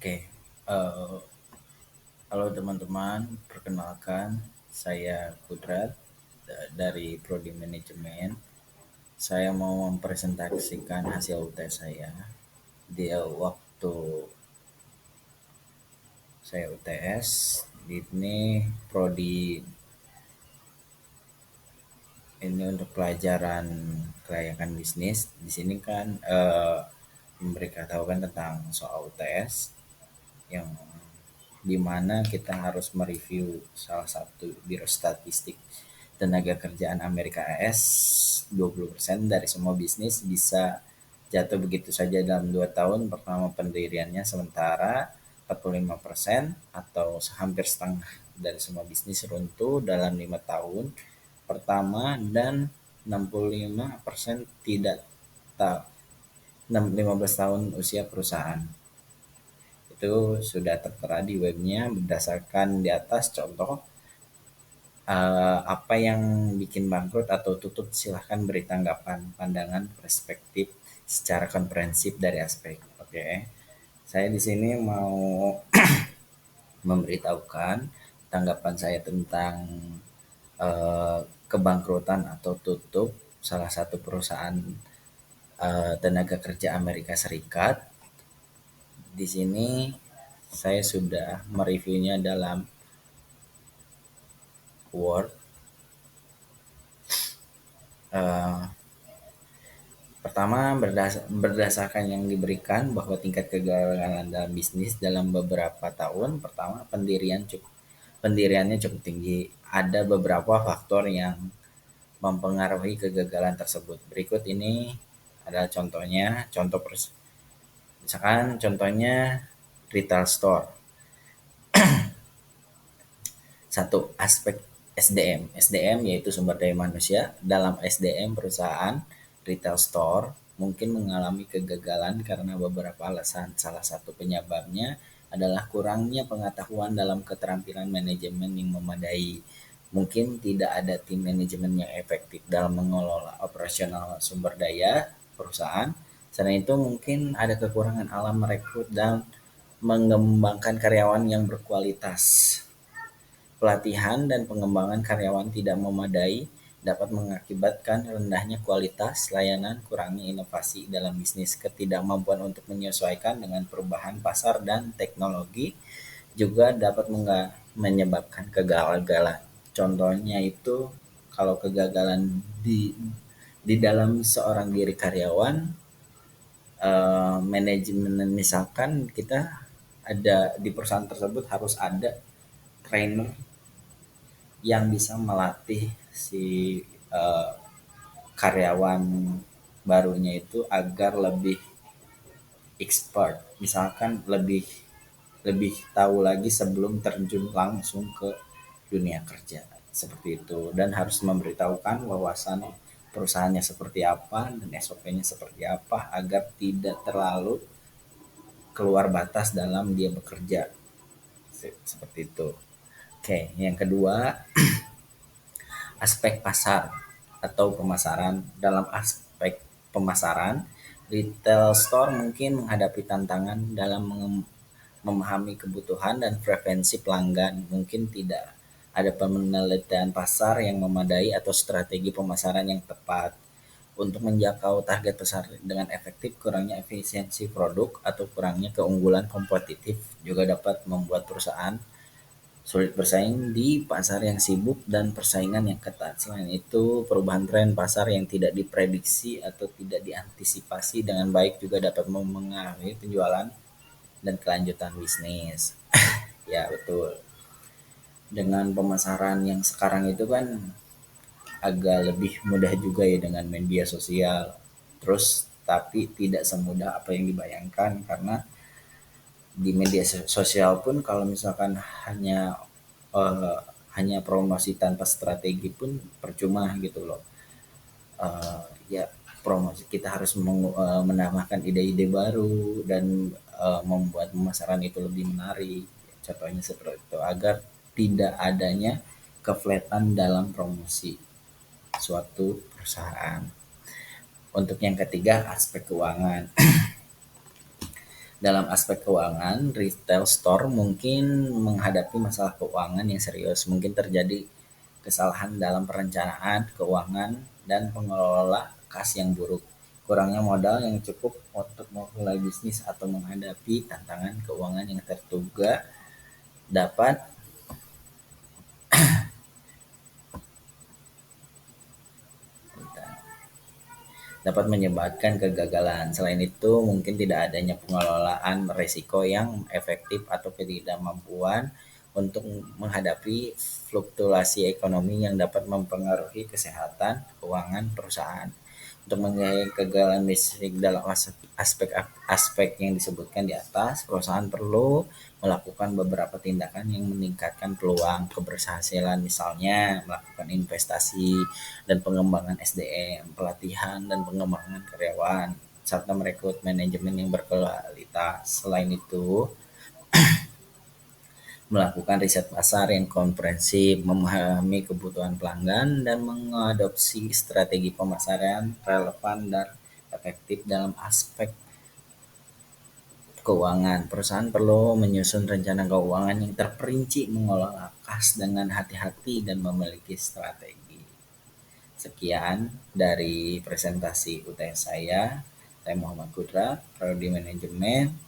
Oke, eee, halo teman-teman, perkenalkan saya Kudrat dari Prodi Manajemen. Saya mau mempresentasikan hasil UTS saya. Di waktu saya UTS, ini prodi ini untuk pelajaran kelayakan bisnis. Di sini kan memberitahukan tentang soal UTS yang dimana kita harus mereview salah satu biro statistik tenaga kerjaan Amerika AS. 20% dari semua bisnis bisa jatuh begitu saja dalam 2 tahun pertama pendiriannya, sementara 45% atau hampir setengah dari semua bisnis runtuh dalam 5 tahun pertama, dan 65% tidak tahu 15 tahun usia perusahaan. Itu sudah tertera di webnya berdasarkan di atas contoh. Apa yang bikin bangkrut atau tutup, silahkan beri tanggapan, pandangan, perspektif secara komprehensif dari aspek. Oke, saya di sini mau memberitahukan tanggapan saya tentang kebangkrutan atau tutup salah satu perusahaan tenaga kerja Amerika Serikat. Di sini saya sudah mereviewnya dalam Word. Eh, Pertama, berdasarkan yang diberikan bahwa tingkat kegagalan dalam bisnis dalam beberapa tahun pertama pendiriannya cukup tinggi. Ada beberapa faktor yang mempengaruhi kegagalan tersebut. Berikut ini adalah contohnya. Misalkan contohnya retail store. Satu, aspek SDM. SDM yaitu sumber daya manusia. Dalam SDM perusahaan retail store mungkin mengalami kegagalan karena beberapa alasan. Salah satu penyebabnya adalah kurangnya pengetahuan dalam keterampilan manajemen yang memadai. Mungkin tidak ada tim manajemen yang efektif dalam mengelola operasional sumber daya perusahaan. Selain itu mungkin ada kekurangan alam merekrut dan mengembangkan karyawan yang berkualitas. Pelatihan dan pengembangan karyawan tidak memadai dapat mengakibatkan rendahnya kualitas layanan, kurangnya inovasi dalam bisnis. Ketidakmampuan untuk menyesuaikan dengan perubahan pasar dan teknologi juga dapat menyebabkan kegagalan. Contohnya itu, kalau kegagalan di dalam seorang diri karyawan, manajemen, misalkan kita ada di perusahaan tersebut harus ada trainer yang bisa melatih si uh, karyawan barunya itu agar lebih expert, misalkan lebih lebih tahu lagi sebelum terjun langsung ke dunia kerja seperti itu, dan harus memberitahukan wawasan perusahaannya seperti apa dan SOP-nya seperti apa agar tidak terlalu keluar batas dalam dia bekerja seperti itu. Oke, yang kedua, aspek pasar atau pemasaran. Dalam aspek pemasaran, retail store mungkin menghadapi tantangan dalam memahami kebutuhan dan preferensi pelanggan. Mungkin tidak ada penelitian pasar yang memadai atau strategi pemasaran yang tepat untuk menjangkau target pasar dengan efektif. Kurangnya efisiensi produk atau kurangnya keunggulan kompetitif juga dapat membuat perusahaan sulit bersaing di pasar yang sibuk dan persaingan yang ketat. Selain itu, perubahan tren pasar yang tidak diprediksi atau tidak diantisipasi dengan baik juga dapat mempengaruhi penjualan dan kelanjutan bisnis. Ya, betul. Dengan pemasaran yang sekarang itu kan agak lebih mudah juga ya dengan media sosial. Terus tapi tidak semudah apa yang dibayangkan, karena di media sosial pun kalau misalkan eh, hanya promosi tanpa strategi pun percuma gitu loh. Ya, promosi kita harus menambahkan ide-ide baru dan membuat pemasaran itu lebih menarik. Contohnya seperti itu agar tidak adanya keflatan dalam promosi suatu perusahaan. Untuk yang ketiga, aspek keuangan. Dalam aspek keuangan, retail store mungkin menghadapi masalah keuangan yang serius. Mungkin terjadi kesalahan dalam perencanaan keuangan dan pengelola kas yang buruk. Kurangnya modal yang cukup untuk memulai bisnis atau menghadapi tantangan keuangan yang terduga dapat dapat menyebabkan kegagalan. Selain itu, mungkin tidak adanya pengelolaan risiko yang efektif atau ketidakmampuan untuk menghadapi fluktuasi ekonomi yang dapat mempengaruhi kesehatan keuangan perusahaan. Untuk menghindari kegagalan bisnis dalam aspek-aspek yang disebutkan di atas, perusahaan perlu melakukan beberapa tindakan yang meningkatkan peluang keberhasilan, misalnya melakukan investasi dan pengembangan SDM, pelatihan dan pengembangan karyawan, serta merekrut manajemen yang berkualitas. Selain itu, melakukan riset pasar yang komprehensif, memahami kebutuhan pelanggan, dan mengadopsi strategi pemasaran relevan dan efektif dalam aspek keuangan. Perusahaan perlu menyusun rencana keuangan yang terperinci, mengelola kas dengan hati-hati, dan memiliki strategi. Sekian dari presentasi UTS saya. Saya Muhammad Kudra, Prodi Manajemen.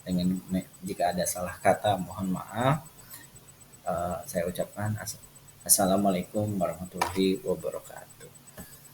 Dengan jika ada salah kata mohon maaf. Saya ucapkan assalamualaikum warahmatullahi wabarakatuh.